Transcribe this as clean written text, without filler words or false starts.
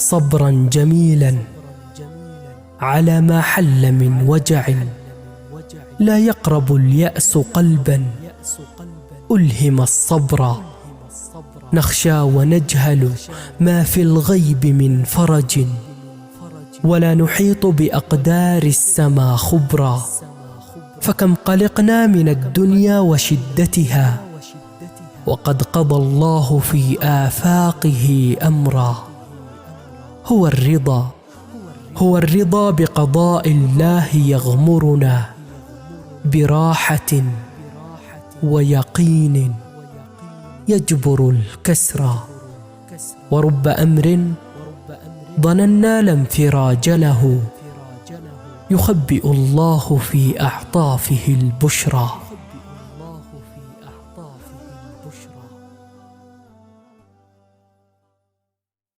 صبرا جميلا على ما حل من وجع. لا يقرب اليأس قلبا ألهم الصبر. نخشى ونجهل ما في الغيب من فرج، ولا نحيط بأقدار السما خبرا. فكم قلقنا من الدنيا وشدتها، وقد قضى الله في آفاقه أمرا. هو الرضا بقضاء الله يغمرنا براحة ويقين يجبر الكسرى. ورب أمر ظننا لا انفراج له، يخبئ الله في أعطافه البشرى.